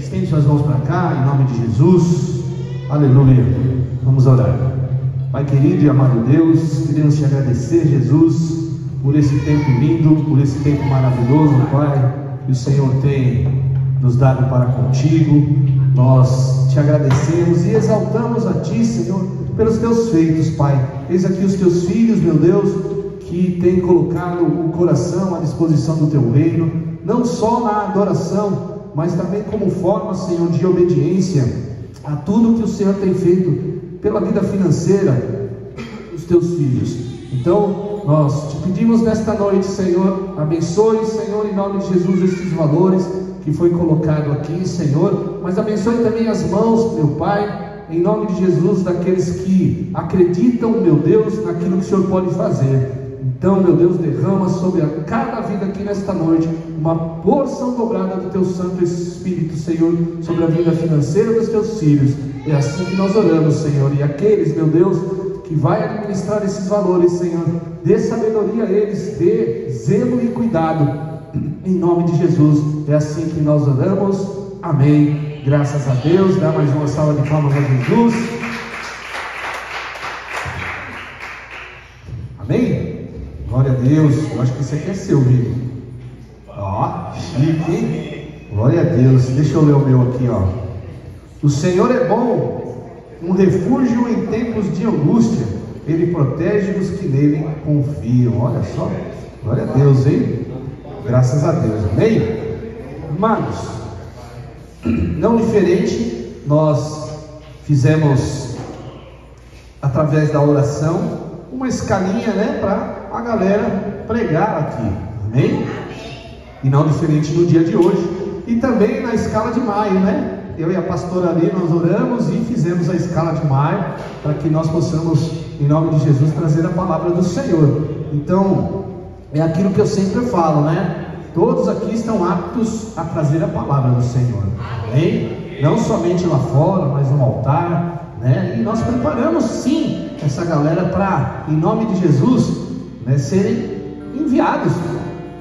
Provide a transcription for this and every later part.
estende suas mãos para cá, em nome de Jesus. Aleluia. Vamos orar. Pai querido e amado Deus, queremos te agradecer, Jesus, por esse tempo lindo, por esse tempo maravilhoso, Pai, que o Senhor tem nos dado para contigo. Nós te agradecemos e exaltamos a Ti, Senhor, pelos Teus feitos, Pai. Eis aqui os Teus filhos, meu Deus, que têm colocado o coração à disposição do Teu reino, não só na adoração, mas também como forma, Senhor, de obediência a tudo que o Senhor tem feito pela vida financeira dos Teus filhos. Então, nós te pedimos nesta noite, Senhor, abençoe, Senhor, em nome de Jesus, estes valores que foi colocado aqui, Senhor, mas abençoe também as mãos, meu Pai, em nome de Jesus, daqueles que acreditam, meu Deus, naquilo que o Senhor pode fazer. Então, meu Deus, derrama sobre cada vida aqui nesta noite uma porção dobrada do Teu Santo Espírito, Senhor, sobre a vida financeira dos Teus filhos. É assim que nós oramos, Senhor, e aqueles, meu Deus, que vai administrar esses valores, Senhor, dê sabedoria a eles, dê zelo e cuidado, em nome de Jesus. É assim que nós oramos. Amém. Graças a Deus. Dá mais uma salva de palmas a Jesus. Amém? Glória a Deus. Eu acho que isso aqui é seu, viu? Ó, chique, hein? Glória a Deus. Deixa eu ler o meu aqui, ó. O Senhor é bom, um refúgio em tempos de angústia. Ele protege os que nele confiam. Olha só. Glória a Deus, hein? Graças a Deus. Amém? Irmãos, não diferente, nós fizemos, através da oração, uma escalinha, né, para a galera pregar aqui. Amém? E não diferente no dia de hoje. E também na escala de maio, né? Eu e a pastora ali, nós oramos e fizemos a escala de maio, para que nós possamos, em nome de Jesus, trazer a palavra do Senhor. Então, é aquilo que eu sempre falo, né? Todos aqui estão aptos a trazer a palavra do Senhor. Amém? Não somente lá fora, mas no altar, né? E nós preparamos sim essa galera para, em nome de Jesus, né, serem enviados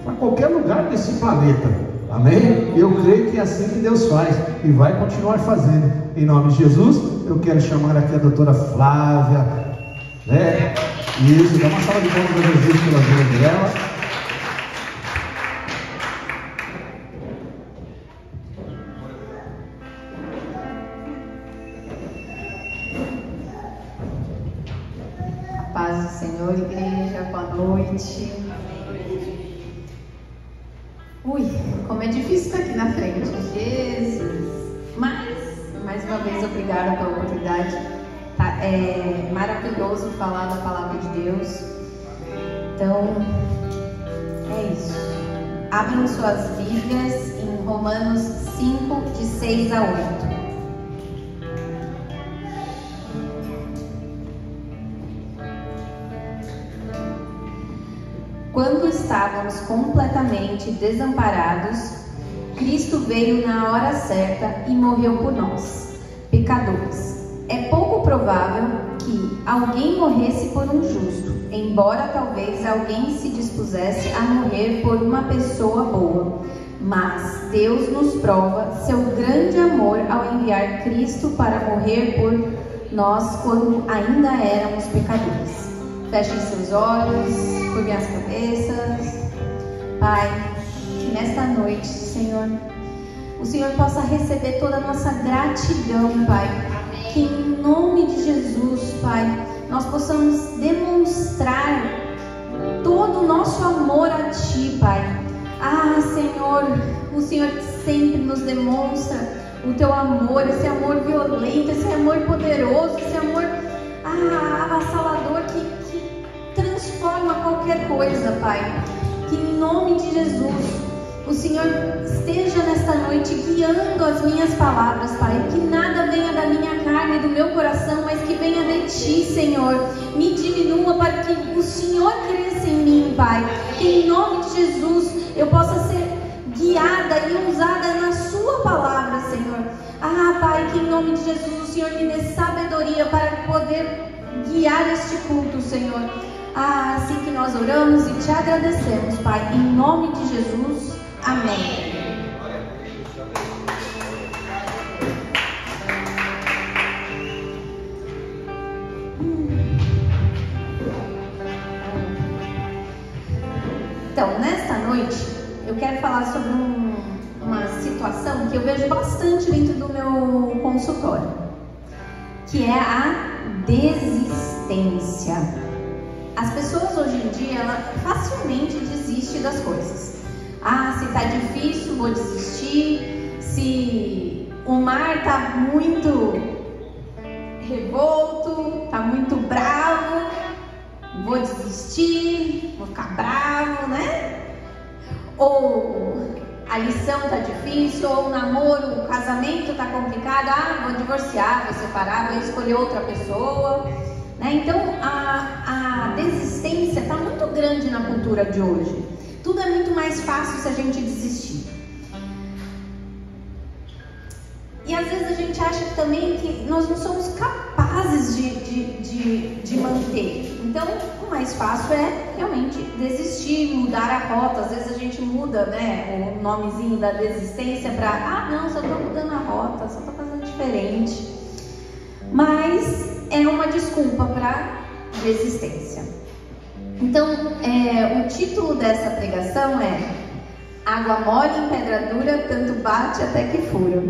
para qualquer lugar desse planeta. Amém? Eu creio que é assim que Deus faz e vai continuar fazendo. Em nome de Jesus, eu quero chamar aqui a doutora Flávia, né? Isso, dá uma salva de palmas para Jesus pela vida dela. Paz do Senhor, igreja, boa noite. Ui, como é difícil estar aqui na frente, Jesus. Mas, mais uma vez, obrigada pela oportunidade. É maravilhoso falar da palavra de Deus. Então, é isso. Abram suas Bíblias em Romanos 5, de 6 a 8. Quando estávamos completamente desamparados, Cristo veio na hora certa e morreu por nós, pecadores. É pouco provável que alguém morresse por um justo, embora talvez alguém se dispusesse a morrer por uma pessoa boa. Mas Deus nos prova seu grande amor ao enviar Cristo para morrer por nós quando ainda éramos pecadores. Fechem seus olhos, curvem as cabeças. Pai, que nesta noite, Senhor, o Senhor possa receber toda a nossa gratidão, Pai. Que em nome de Jesus, Pai, nós possamos demonstrar todo o nosso amor a Ti, Pai. Ah, Senhor, o Senhor sempre nos demonstra o Teu amor, esse amor violento, esse amor poderoso, esse amor avassalador que transforma qualquer coisa, Pai. Que em nome de Jesus o Senhor esteja nesta noite guiando as minhas palavras, Pai. Que nada venha da minha carne e do meu coração, mas que venha de Ti, Senhor. Me diminua para que o Senhor cresça em mim, Pai. Que em nome de Jesus eu possa ser guiada e usada na Sua palavra, Senhor. Ah, Pai, que em nome de Jesus o Senhor me dê sabedoria para poder guiar este culto, Senhor. Ah, assim que nós oramos e Te agradecemos, Pai, em nome de Jesus. Amém. eu quero falar sobre uma situação que eu vejo bastante dentro do meu consultório, que é a desistência. As pessoas hoje em dia, ela facilmente desistem das coisas. Ah, se tá difícil, vou desistir. Se o mar tá muito revolto, tá muito bravo, vou desistir, vou ficar bravo, né? Ou a lição tá difícil, ou o namoro, o casamento tá complicado, ah, vou divorciar, vou separar, vou escolher outra pessoa, né? Então a desistência tá muito grande na cultura de hoje. Tudo é muito mais fácil se a gente desistir. E às vezes a gente acha também que nós não somos capazes de manter. Então, o mais fácil é realmente desistir, mudar a rota. Às vezes a gente muda, né, o nomezinho da desistência para, ah, não, só estou mudando a rota, só estou fazendo diferente. Mas é uma desculpa para desistência. Então, o título dessa pregação é Água mole em pedra dura, tanto bate até que fura.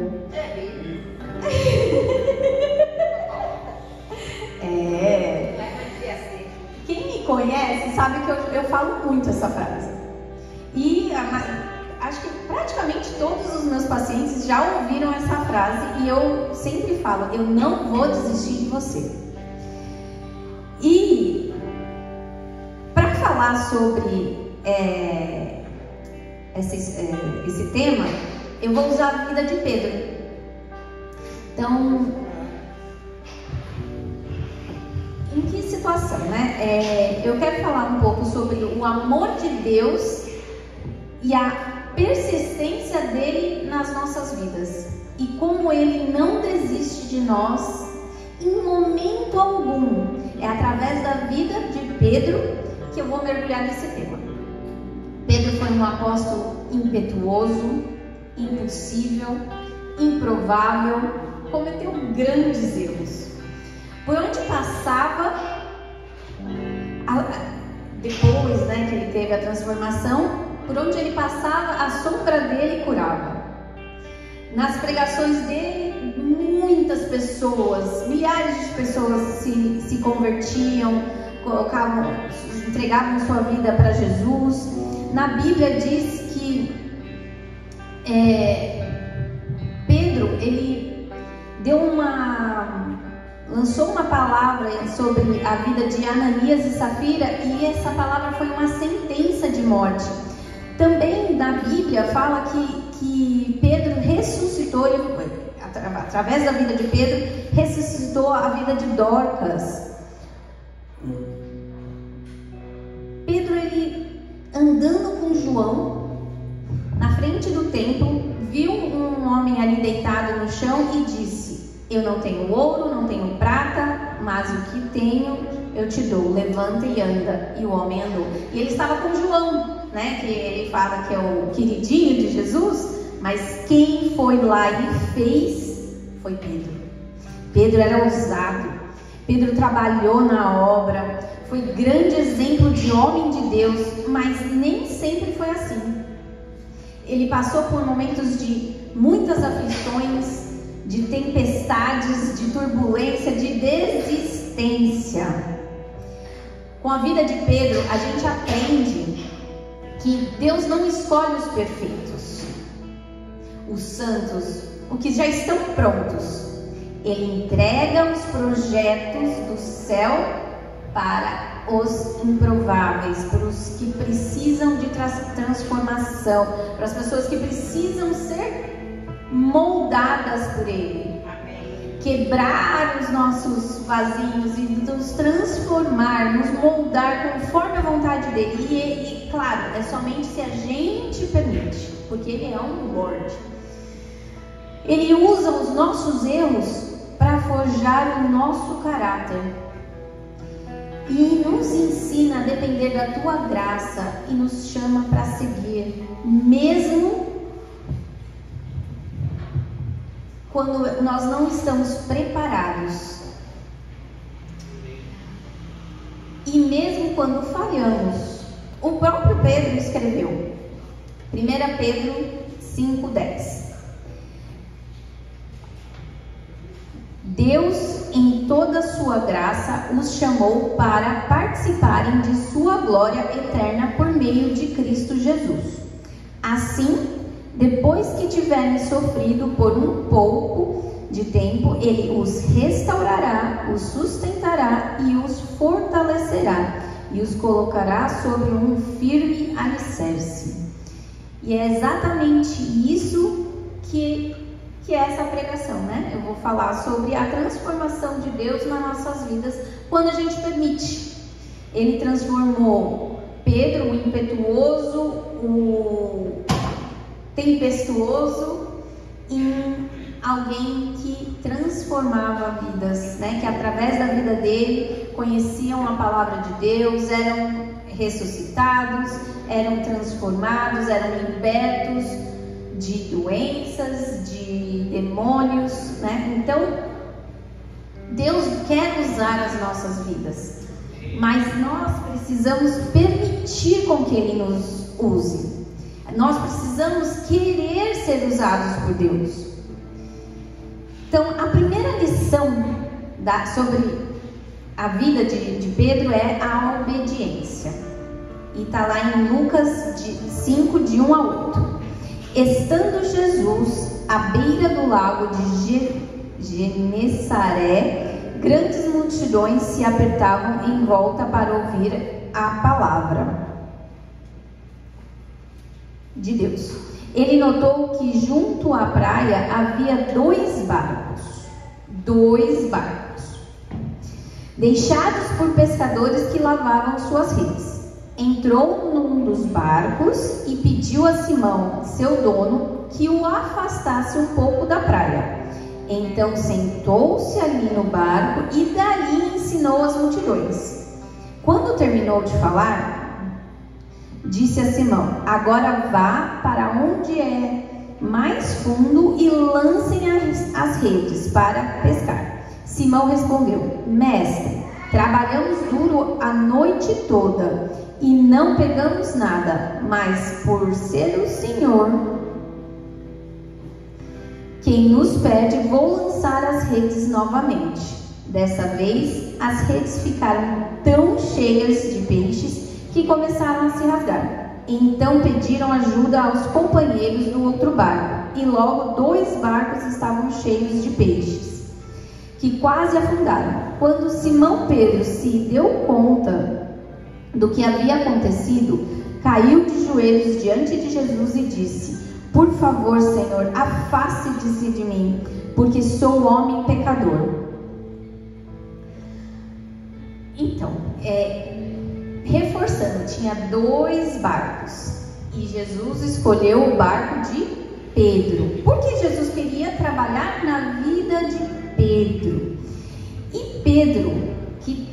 Quem me conhece sabe que eu falo muito essa frase. E acho que praticamente todos os meus pacientes já ouviram essa frase. E eu sempre falo, eu não vou desistir de você. E para falar sobre esse tema, eu vou usar a vida de Pedro. Então, em que situação, né? Eu quero falar um pouco sobre o amor de Deus e a persistência dele nas nossas vidas e como ele não desiste de nós em momento algum. É através da vida de Pedro que eu vou mergulhar nesse tema. Pedro foi um apóstolo impetuoso, impossível, improvável, cometeu grandes erros. Por onde passava, depois, né, que ele teve a transformação, por onde ele passava, a sombra dele curava. Nas pregações dele, muitas pessoas, milhares de pessoas se convertiam, entregavam sua vida para Jesus. Na Bíblia diz que Pedro, ele lançou uma palavra sobre a vida de Ananias e Safira, e essa palavra foi uma sentença de morte. Também na Bíblia fala que Pedro ressuscitou, através da vida de Pedro, ressuscitou a vida de Dorcas. Pedro, ele andando com João na frente do templo, viu um homem ali deitado no chão e disse: eu não tenho ouro, não tenho prata, mas o que tenho eu te dou, levanta e anda. E o homem andou. E ele estava com João, né, que ele fala que é o queridinho de Jesus, mas quem foi lá e fez foi Pedro. Pedro era ousado, Pedro trabalhou na obra, foi grande exemplo de homem de Deus, mas nem sempre foi assim. Ele passou por momentos de muitas aflições, de tempestades, de turbulência, de desistência. Com a vida de Pedro, a gente aprende que Deus não escolhe os perfeitos, os santos, os que já estão prontos. Ele entrega os projetos do céu para os improváveis, para os que precisam de transformação, para as pessoas que precisam ser moldadas por Ele. Amém. Quebrar os nossos vazios e nos transformar, nos moldar conforme a vontade dEle. E claro, é somente se a gente permite, porque Ele é um Lord. Ele usa os nossos erros para forjar o nosso caráter. E nos ensina a depender da tua graça e nos chama para seguir, mesmo quando nós não estamos preparados. E mesmo quando falhamos. O próprio Pedro escreveu: 1 Pedro 5:10. Deus, em toda sua graça, os chamou para participarem de sua glória eterna por meio de Cristo Jesus. Assim, depois que tiverem sofrido por um pouco de tempo, Ele os restaurará, os sustentará e os fortalecerá, e os colocará sobre um firme alicerce. E é exatamente isso que é essa pregação, né? Eu vou falar sobre a transformação de Deus nas nossas vidas quando a gente permite. Ele transformou Pedro, o impetuoso, o tempestuoso, em alguém que transformava vidas, né? Que através da vida dele conheciam a palavra de Deus, eram ressuscitados, eram transformados, eram libertos de doenças, de demônios, né? Então, Deus quer usar as nossas vidas, mas nós precisamos permitir com que Ele nos use. Nós precisamos querer ser usados por Deus. Então, a primeira lição sobre a vida de Pedro é a obediência. E está lá em Lucas 5, de 1 a 8. Estando Jesus à beira do lago de Genesaré, grandes multidões se apertavam em volta para ouvir a palavra de Deus. Ele notou que junto à praia havia dois barcos, deixados por pescadores que lavavam suas redes. Entrou num dos barcos e pediu a Simão, seu dono, que o afastasse um pouco da praia. Então sentou-se ali no barco e dali ensinou as multidões. Quando terminou de falar, disse a Simão: agora vá para onde é mais fundo e lancem as redes para pescar. Simão respondeu: mestre, trabalhamos duro a noite toda e não pegamos nada, mas por ser o Senhor quem nos pede, vou lançar as redes novamente. Dessa vez, as redes ficaram tão cheias de peixes que começaram a se rasgar. Então pediram ajuda aos companheiros do outro barco, e logo 2 barcos estavam cheios de peixes, que quase afundaram. Quando Simão Pedro se deu conta do que havia acontecido, caiu de joelhos diante de Jesus e disse: por favor, Senhor, afaste-se de mim, porque sou homem pecador. Então, reforçando, tinha 2 barcos e Jesus escolheu o barco de Pedro, porque Jesus queria trabalhar na vida de Pedro. E Pedro, que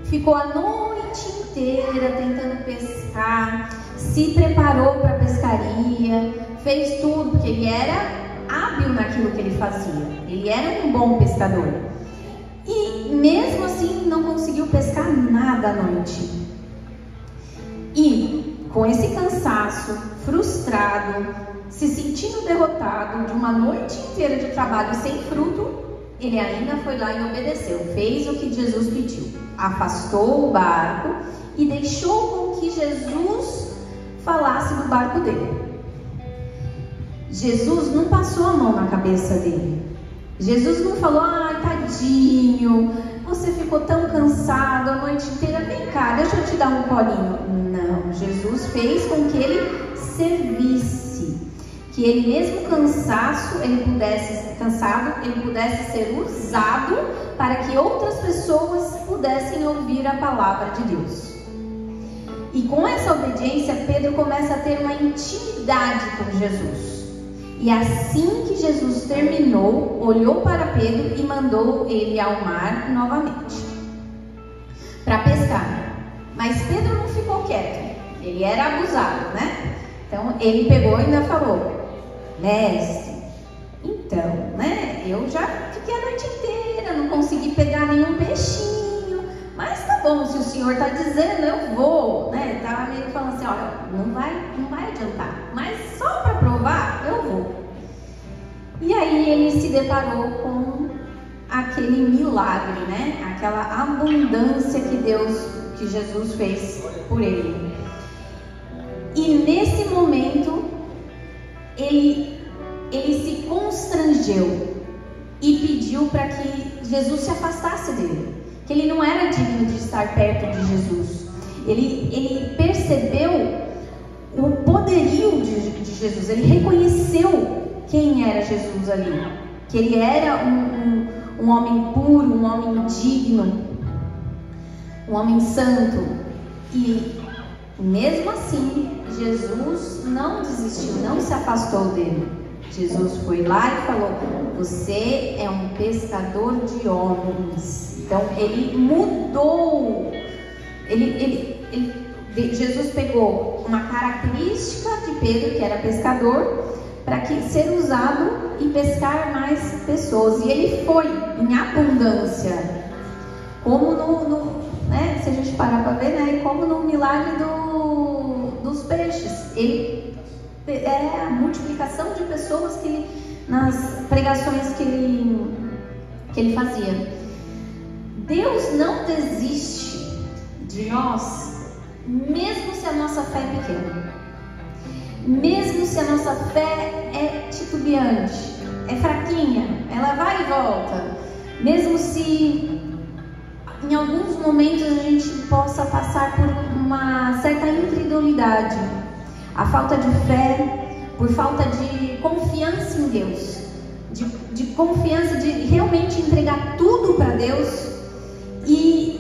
ficou a noite inteira tentando pescar, se preparou para a pescaria, fez tudo, porque ele era hábil naquilo que ele fazia, ele era um bom pescador. E mesmo assim não conseguiu pescar nada à noite. E com esse cansaço, frustrado, se sentindo derrotado de uma noite inteira de trabalho sem fruto, ele ainda foi lá e obedeceu, fez o que Jesus pediu, afastou o barco e deixou com que Jesus falasse do barco dele. Jesus não passou a mão na cabeça dele. Jesus não falou: ai, tadinho, você ficou tão cansado a noite inteira, vem cá, deixa eu te dar um colinho. Não, Jesus fez com que ele servisse, que ele mesmo cansado, ele pudesse ser usado para que outras pessoas pudessem ouvir a palavra de Deus. E com essa obediência, Pedro começa a ter uma intimidade com Jesus. E assim que Jesus terminou, olhou para Pedro e mandou ele ao mar novamente para pescar. Mas Pedro não ficou quieto, ele era abusado, né? Então ele pegou e ainda falou: mestre, então, né? Eu já fiquei a noite inteira, não consegui pegar nenhum peixinho, mas tá tá bom, se o Senhor está dizendo, eu vou, né? Estava meio falando assim, olha, não vai adiantar, mas só para provar, eu vou. E aí ele se deparou com aquele milagre, né? Aquela abundância que Jesus fez por ele. E nesse momento, ele se constrangeu e pediu para que Jesus se afastasse dele, que ele não era digno de estar perto de Jesus. Ele percebeu o poderio de Jesus, ele reconheceu quem era Jesus ali, que ele era um homem puro, um homem digno, um homem santo. E mesmo assim, Jesus não desistiu, não se afastou dele. Jesus foi lá e falou: você é um pescador de homens. Então ele mudou. Jesus pegou uma característica de Pedro, que era pescador, para ser usado e pescar mais pessoas. E ele foi em abundância, como né, se a gente parar para ver, né, como no milagre dos peixes. Ele é a multiplicação de pessoas nas pregações que ele fazia. Deus não desiste de nós, mesmo se a nossa fé é pequena, mesmo se a nossa fé é titubeante, é fraquinha, ela vai e volta, mesmo se em alguns momentos a gente possa passar por uma certa incredulidade, a falta de fé, por falta de confiança em Deus, de confiança, de realmente entregar tudo para Deus e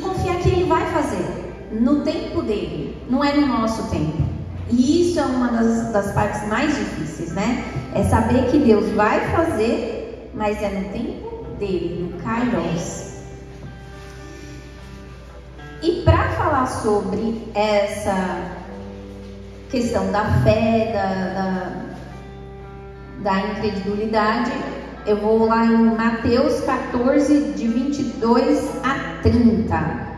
confiar que Ele vai fazer no tempo dele, não é no nosso tempo. E isso é uma das partes mais difíceis, né? É saber que Deus vai fazer, mas é no tempo dele, no Kairos. E para falar sobre essa questão da fé, da incredulidade, eu vou lá em Mateus 14, de 22 a 30.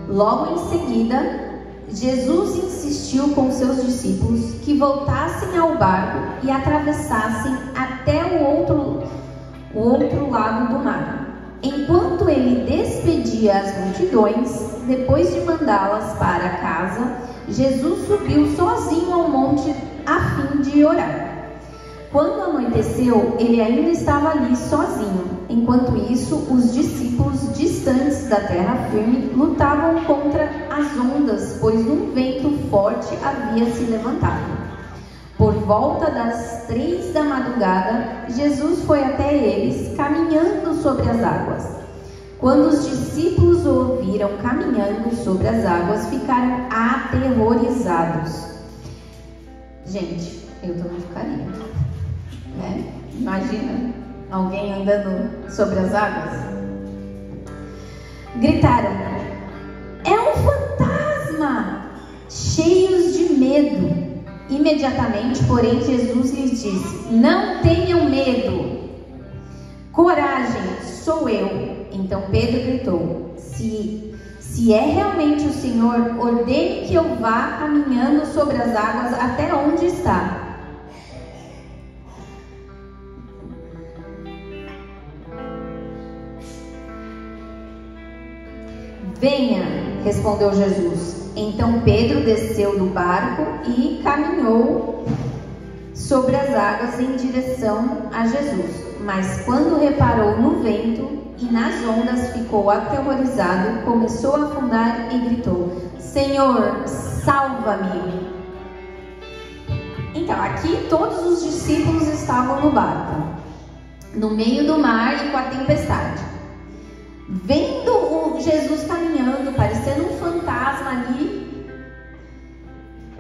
Logo em seguida, Jesus insistiu com seus discípulos que voltassem ao barco e atravessassem até o outro lado do mar. Enquanto ele despedia as multidões, depois de mandá-las para casa, Jesus subiu sozinho ao monte a fim de orar. Quando anoiteceu, ele ainda estava ali sozinho. Enquanto isso, os discípulos distantes da terra firme lutavam contra as ondas, pois um vento forte havia se levantado. Por volta das 3 da madrugada, Jesus foi até eles, caminhando sobre as águas. Quando os discípulos o ouviram caminhando sobre as águas, ficaram aterrorizados. Gente, eu também ficaria, né? Imagina alguém andando sobre as águas. Gritaram: é um fantasma! Cheios de medo. Imediatamente, porém, Jesus lhes disse: não tenham medo. Coragem, sou eu. Então Pedro gritou: se é realmente o Senhor, ordene que eu vá caminhando sobre as águas até onde está. Venha, respondeu Jesus. Então Pedro desceu do barco e caminhou sobre as águas em direção a Jesus. Mas quando reparou no vento e nas ondas, ficou aterrorizado, começou a afundar e gritou: Senhor, salva-me! Então, aqui todos os discípulos estavam no barco, no meio do mar e com a tempestade. Vendo o Jesus caminhando, parecendo um fantasma ali,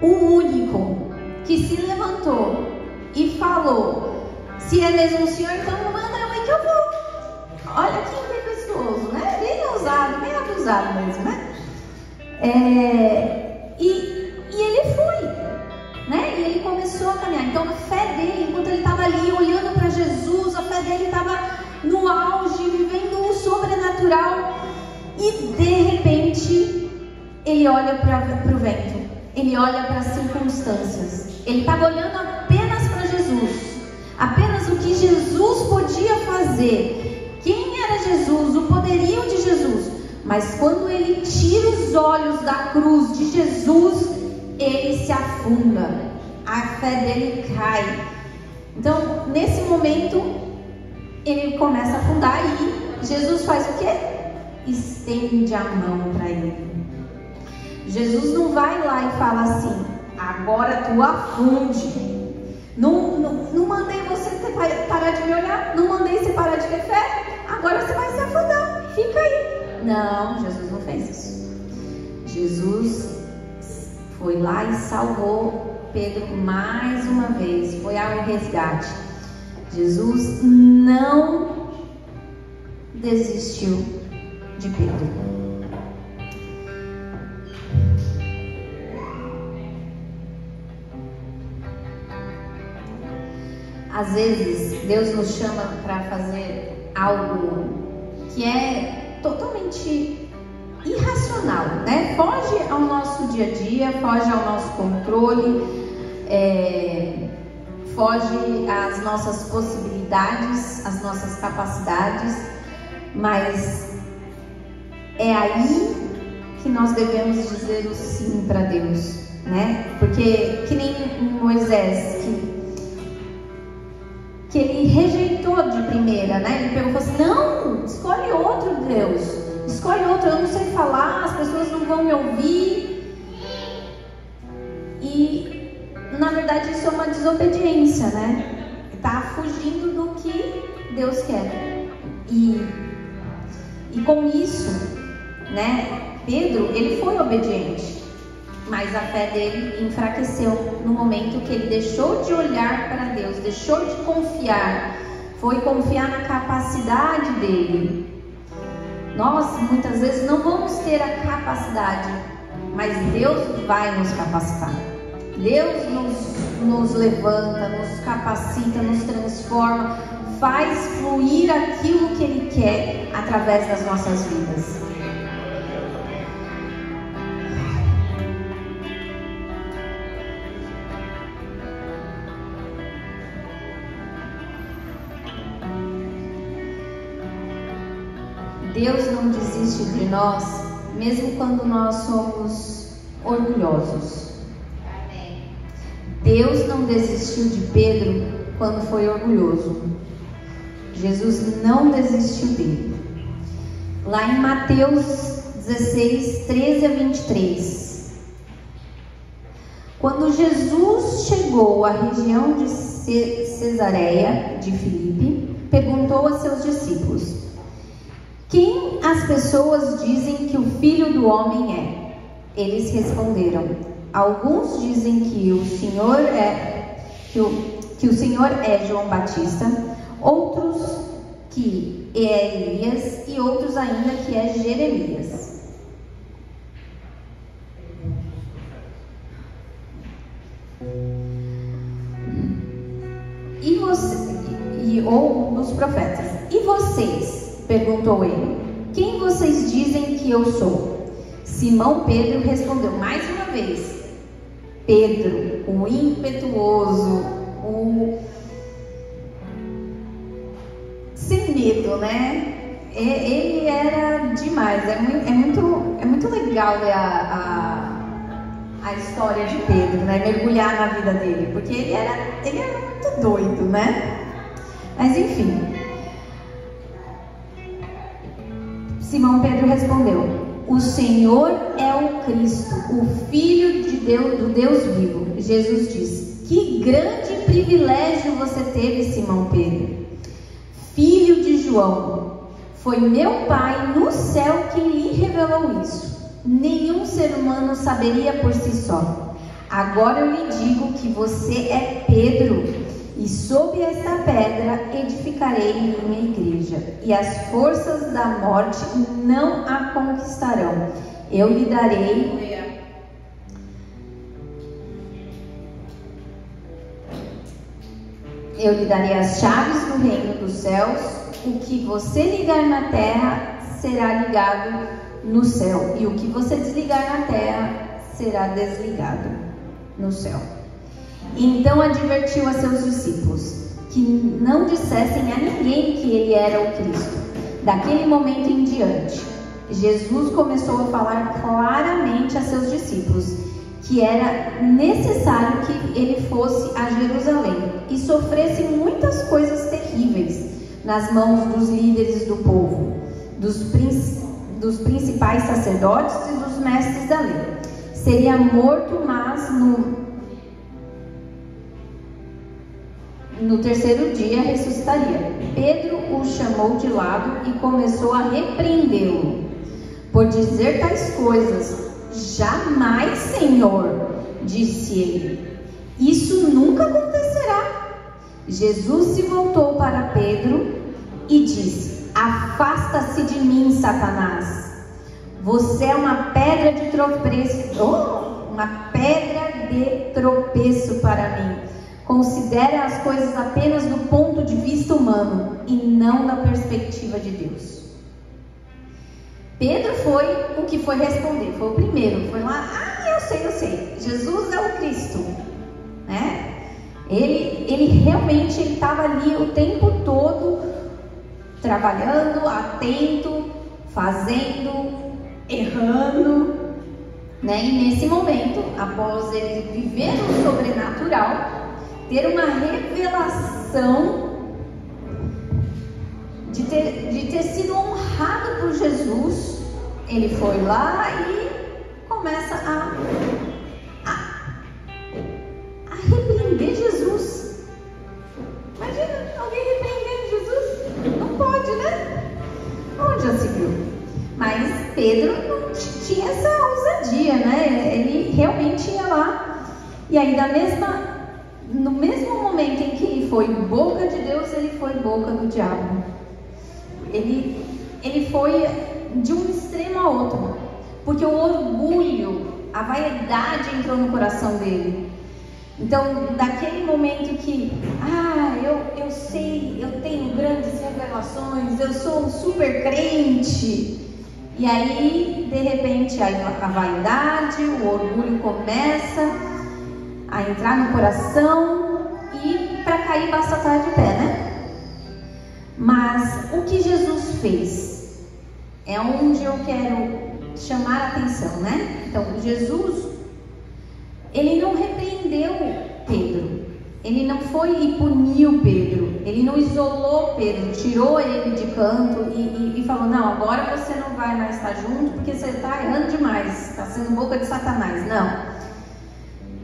o único que se levantou e falou: se é mesmo o Senhor, então manda eu ir que eu vou. Olha que impetuoso, né? Bem ousado, bem abusado mesmo, né? E ele foi, né? E ele começou a caminhar. Então a fé dele, enquanto ele estava ali olhando para Jesus, a fé dele estava no auge, vivendo o sobrenatural. e de repente ele olha para o vento, ele olha para as circunstâncias, ele estava olhando apenas para Jesus, apenas o que Jesus podia fazer, quem era Jesus, o poderio de Jesus. Mas quando ele tira os olhos da cruz de Jesus, ele se afunda, a fé dele cai. Então, nesse momento, ele começa a afundar e Jesus faz o quê? Estende a mão para ele. Jesus não vai lá e fala assim: agora tu afunde. Não mandei você parar de me olhar, não mandei você parar de ter fé, agora você vai se afundar, fica aí. Não, Jesus não fez isso. Jesus foi lá e salvou Pedro mais uma vez, foi ao resgate. Jesus não desistiu de Pedro. Às vezes Deus nos chama para fazer algo que é totalmente irracional, né? Foge ao nosso dia a dia, foge ao nosso controle, foge às nossas possibilidades, às nossas capacidades, mas é aí que nós devemos dizer o sim para Deus, né? Porque que nem Moisés, que ele rejeitou de primeira, né? Ele pegou e falou assim: não, escolhe outro Deus, escolhe outro, eu não sei falar, as pessoas não vão me ouvir. E na verdade isso é uma desobediência, né? Está fugindo do que Deus quer. E com isso, né, Pedro, ele foi obediente, mas a fé dele enfraqueceu no momento que ele deixou de olhar para Deus, deixou de confiar, foi confiar na capacidade dele. Nós muitas vezes não vamos ter a capacidade, mas Deus vai nos capacitar. Deus nos levanta, nos capacita, nos transforma, faz fluir aquilo que Ele quer através das nossas vidas. Deus não desiste de nós, mesmo quando nós somos orgulhosos. Deus não desistiu de Pedro quando foi orgulhoso. Jesus não desistiu dele. Lá em Mateus 16, 13 a 23. Quando Jesus chegou à região de Cesareia de Filipe, perguntou a seus discípulos: quem as pessoas dizem que o Filho do Homem é? Eles responderam: alguns dizem que o Senhor é João Batista, outros que é Elias e outros ainda que é Jeremias. Ou um dos profetas. E vocês? Perguntou ele. Quem vocês dizem que eu sou? Simão Pedro respondeu mais uma vez. Pedro, o impetuoso, o sem medo, né? Ele era demais. É muito legal ver a história de Pedro, né? Mergulhar na vida dele, porque ele era muito doido, né? Mas enfim, Simão Pedro respondeu: o Senhor é o Cristo, o Filho de Deus, do Deus vivo. Jesus disse: que grande privilégio você teve, Simão Pedro, filho de João. Foi meu Pai no céu quem lhe revelou isso. Nenhum ser humano saberia por si só. Agora eu lhe digo que você é Pedro, e sob esta pedra edificarei minha igreja, e as forças da morte não a conquistarão. Eu lhe darei as chaves do reino dos céus. O que você ligar na terra será ligado no céu, e o que você desligar na terra será desligado no céu. Então advertiu a seus discípulos que não dissessem a ninguém que ele era o Cristo. Daquele momento em diante, Jesus começou a falar claramente a seus discípulos que era necessário que ele fosse a Jerusalém e sofresse muitas coisas terríveis nas mãos dos líderes do povo, dos principais sacerdotes e dos mestres da lei. Seria morto, mas no terceiro dia ressuscitaria. Pedro o chamou de lado e começou a repreendê-lo por dizer tais coisas. Jamais, Senhor, disse ele, isso nunca acontecerá. Jesus se voltou para Pedro e disse: afasta-se de mim, Satanás. Você é uma pedra de tropeço, uma pedra de tropeço para mim. Considera as coisas apenas do ponto de vista humano e não da perspectiva de Deus. Pedro foi o que foi responder, foi o primeiro, foi lá, eu sei, Jesus é o Cristo, né? Ele realmente estava ali o tempo todo, trabalhando, atento, fazendo, errando, né? E nesse momento, após ele viver o sobrenatural, ter uma revelação de ter sido honrado por Jesus, ele foi lá e começa a repreender Jesus. Imagina alguém repreendendo Jesus? Não pode, né? Onde já se viu? Mas Pedro não tinha essa ousadia, né? Ele realmente ia lá. E aí no mesmo momento em que ele foi boca de Deus, ele foi boca do diabo. Ele foi de um extremo a outro, porque o orgulho, a vaidade entrou no coração dele. Então, daquele momento que, eu sei, eu tenho grandes revelações, eu sou um super crente, e aí, de repente, a vaidade, o orgulho começa a entrar no coração, e para cair basta estar de pé, né? Mas o que Jesus fez é onde eu quero chamar a atenção, né? Então, Jesus, ele não repreendeu Pedro, ele não foi e puniu Pedro, ele não isolou Pedro, tirou ele de canto e falou: não, agora você não vai mais estar junto porque você está errando demais, está sendo boca de Satanás. Não,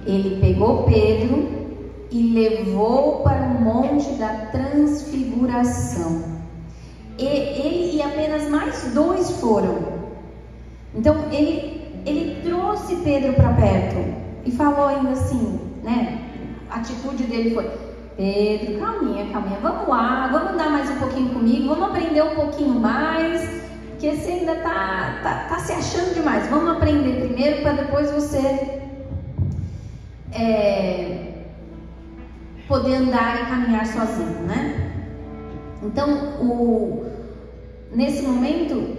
ele pegou Pedro e levou para o monte da transfiguração. Ele e apenas mais 2 foram. Então ele trouxe Pedro para perto e falou ainda assim, né? A atitude dele foi: Pedro, calminha, vamos lá, vamos andar mais um pouquinho comigo, vamos aprender um pouquinho mais, porque você ainda tá se achando demais. Vamos aprender primeiro para depois você poder andar e caminhar sozinho, né? Então, nesse momento,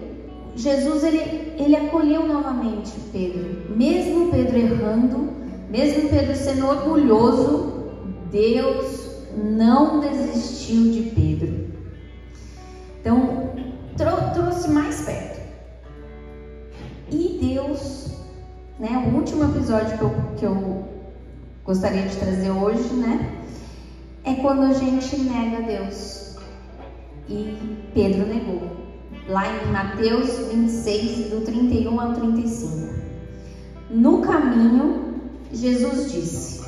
Jesus ele acolheu novamente Pedro, mesmo Pedro errando, mesmo Pedro sendo orgulhoso, Deus não desistiu de Pedro. Então, trouxe mais perto. E Deus, né? O último episódio que eu gostaria de trazer hoje, né? É quando a gente nega Deus. E Pedro negou. Lá em Mateus 26, do 31 ao 35. No caminho, Jesus disse: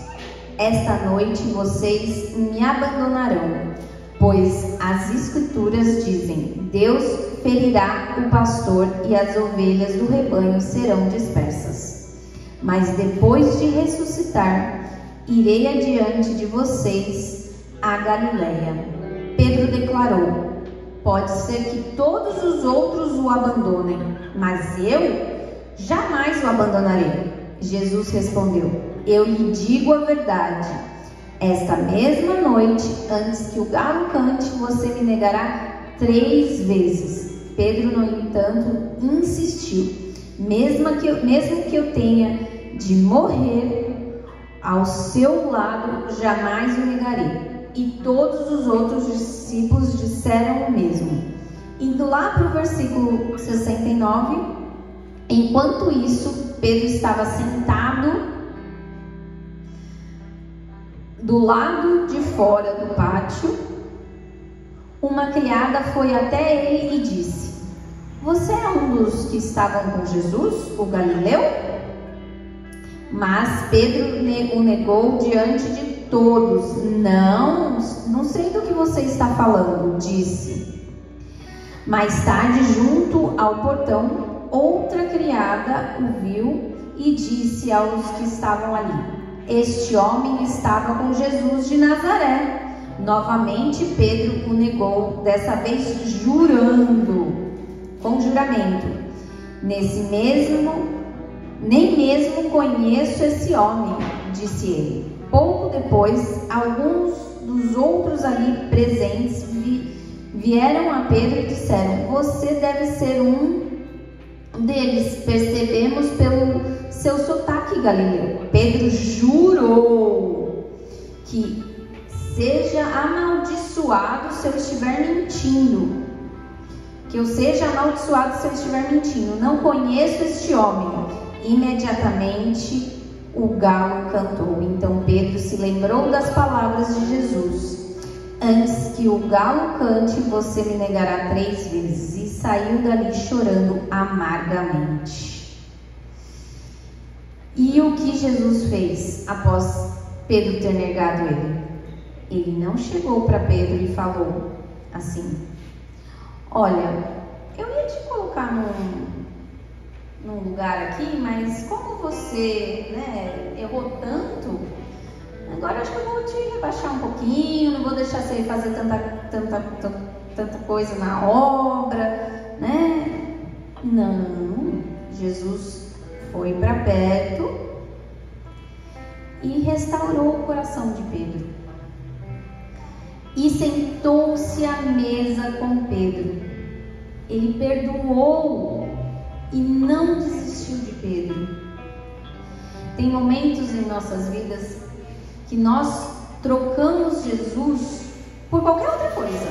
esta noite vocês me abandonarão, pois as Escrituras dizem: Deus ferirá o pastor e as ovelhas do rebanho serão dispersas. Mas depois de ressuscitar, irei adiante de vocês a Galileia. Pedro declarou: pode ser que todos os outros o abandonem, mas eu jamais o abandonarei. Jesus respondeu: eu lhe digo a verdade, esta mesma noite, antes que o galo cante, você me negará 3 vezes. Pedro, no entanto, insistiu: mesmo que eu tenha de morrer ao seu lado, jamais o negarei. E todos os outros discípulos disseram o mesmo. Indo lá para o versículo 69, enquanto isso, Pedro estava sentado do lado de fora do pátio. Uma criada foi até ele e disse: você é um dos que estavam com Jesus, o Galileu? Mas Pedro o negou diante de todos. Não sei do que você está falando, disse. Mais tarde, junto ao portão, outra criada o viu e disse aos que estavam ali: este homem estava com Jesus de Nazaré. Novamente Pedro o negou, dessa vez com juramento: nem mesmo conheço esse homem, disse ele. Pouco depois, alguns dos outros ali presentes vieram a Pedro e disseram: você deve ser um deles, percebemos pelo seu sotaque galileu. Pedro jurou que seja amaldiçoado se eu estiver mentindo. Não conheço este homem. Imediatamente o galo cantou. Então Pedro se lembrou das palavras de Jesus: antes que o galo cante, você me negará 3 vezes. E saiu dali chorando amargamente. E o que Jesus fez após Pedro ter negado ele? Ele não chegou para Pedro e falou assim: olha, eu ia te colocar num lugar aqui, mas como você, errou tanto, agora acho que eu vou te rebaixar um pouquinho, não vou deixar você fazer tanta coisa na obra, né? Não, Jesus foi para perto e restaurou o coração de Pedro. E sentou-se à mesa com Pedro. Ele perdoou e não desistiu de Pedro. Tem momentos em nossas vidas que nós trocamos Jesus por qualquer outra coisa.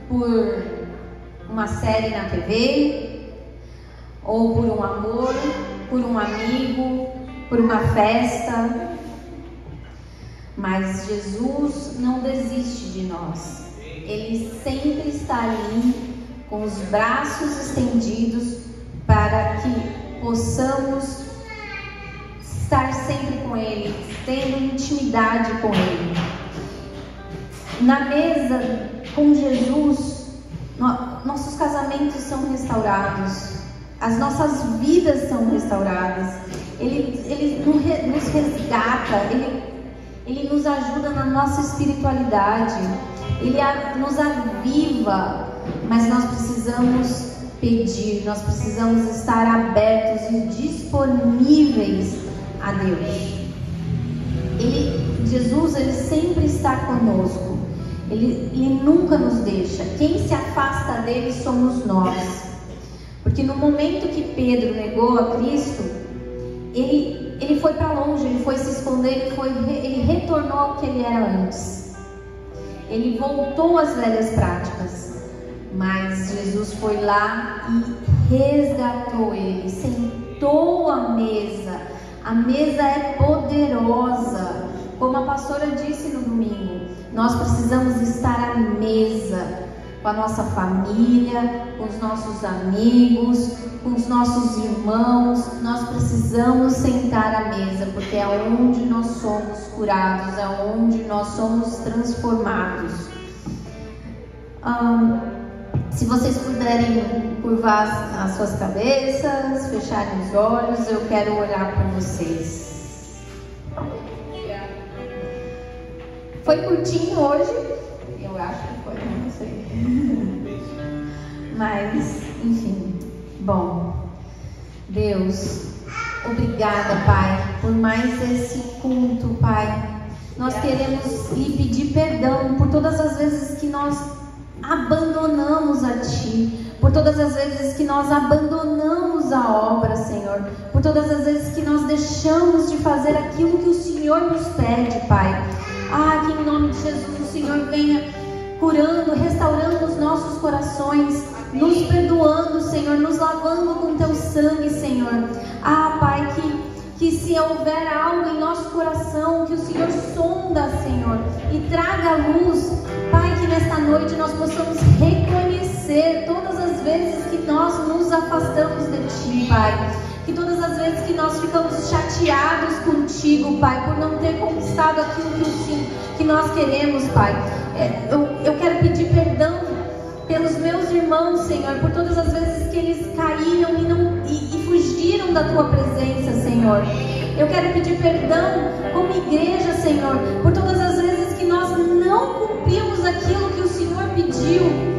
Por uma série na TV, ou por um amor, por um amigo, por uma festa. Mas Jesus não desiste de nós. Ele sempre está ali com os braços estendidos para que possamos estar sempre com Ele, tendo intimidade com Ele. Na mesa com Jesus, nossos casamentos são restaurados, as nossas vidas são restauradas. Ele nos resgata, Ele nos ajuda na nossa espiritualidade, Ele nos aviva, mas nós precisamos pedir, nós precisamos estar abertos e disponíveis a Deus. Jesus, Ele sempre está conosco, Ele nunca nos deixa. Quem se afasta dele somos nós, porque no momento que Pedro negou a Cristo, ele foi para longe, ele foi se esconder, ele retornou ao que ele era antes. Ele voltou às velhas práticas, mas Jesus foi lá e resgatou ele, sentou à mesa. A mesa é poderosa, como a pastora disse no domingo. Nós precisamos estar à mesa com a nossa família, com os nossos amigos, com os nossos irmãos. Nós precisamos sentar à mesa, porque é onde nós somos curados, é onde nós somos transformados. Se vocês puderem curvar as suas cabeças, fecharem os olhos, eu quero orar por vocês. Foi curtinho hoje, eu acho que foi, não sei. Mas, enfim, bom. Deus, obrigada, Pai, por mais esse culto, Pai. Nós queremos lhe pedir perdão por todas as vezes que nós abandonamos a Ti, por todas as vezes que nós abandonamos a obra, Senhor, por todas as vezes que nós deixamos de fazer aquilo que o Senhor nos pede, Pai. Que em nome de Jesus o Senhor venha curando, restaurando os nossos corações, nos perdoando, Senhor, nos lavando com Teu sangue, Senhor. Pai, que se houver algo em nosso coração, que o Senhor sonda, Senhor, e traga à luz, Pai, que nesta noite nós possamos reconhecer todas as vezes que nós nos afastamos de Ti, Pai. Que todas as vezes que nós ficamos chateados contigo, Pai, por não ter conquistado aquilo que nós queremos, Pai. Eu quero pedir perdão pelos meus irmãos, Senhor, por todas as vezes que eles caíram e fugiram da Tua presença, Senhor. Eu quero pedir perdão como igreja, Senhor, por todas as vezes que nós não cumprimos aquilo que o Senhor pediu.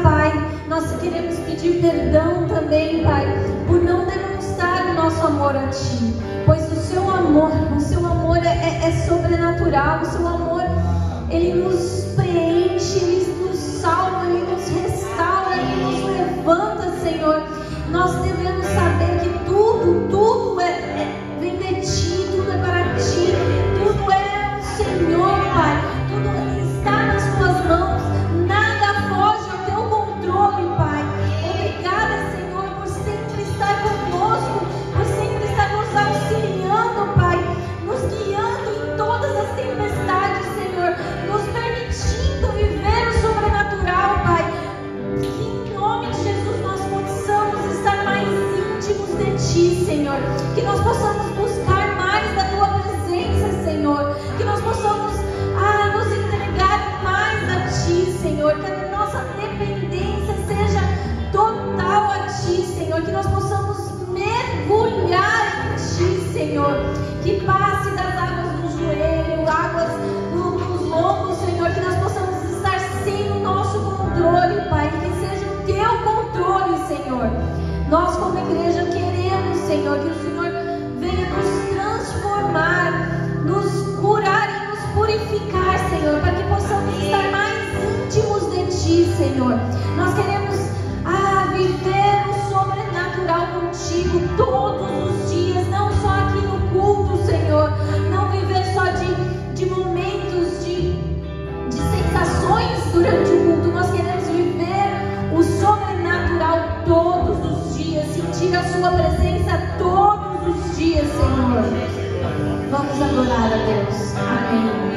Pai, nós queremos pedir perdão também, Pai, por não demonstrar o nosso amor a Ti, pois o Seu amor é sobrenatural. O Seu amor, Ele nos preenche, Ele nos salva, Ele nos restaura, Ele nos levanta, Senhor. Nós devemos saber que tudo vem de Ti, tudo é para Ti, tudo é o Senhor, Pai, tudo está nas Tuas mãos, nada foge ao Teu controle, Pai. Obrigada, Senhor, por sempre estar conosco, por sempre estar nos auxiliando, Pai, nos guiando em todas as tempestades, Senhor, nos permitindo viver o sobrenatural, Pai. Que em nome de Jesus nós possamos estar mais íntimos de Ti, Senhor, que nós possamos buscar mais da Tua presença, Senhor, que nós possamos nos entregar mais a Ti, Senhor, que a nossa dependência seja total a Ti, Senhor, que nós possamos mergulhar em Ti, Senhor, que passe das águas do joelho, águas nos lombos, Senhor, que nós possamos estar sem o nosso controle, Pai, que seja o Teu controle, Senhor. Nós como igreja queremos, Senhor, que o Senhor venha nos transformar, nos curar e nos purificar, Senhor, para que possamos estar mais íntimos de Ti, Senhor. Nós queremos viver o sobrenatural contigo todos os dias, não só aqui no culto, Senhor, não viver só de momentos de sensações durante o culto. Nós queremos viver o sobrenatural todos os dias, sentir a Sua presença todos os dias, Senhor. Vamos adorar a Deus. Amém.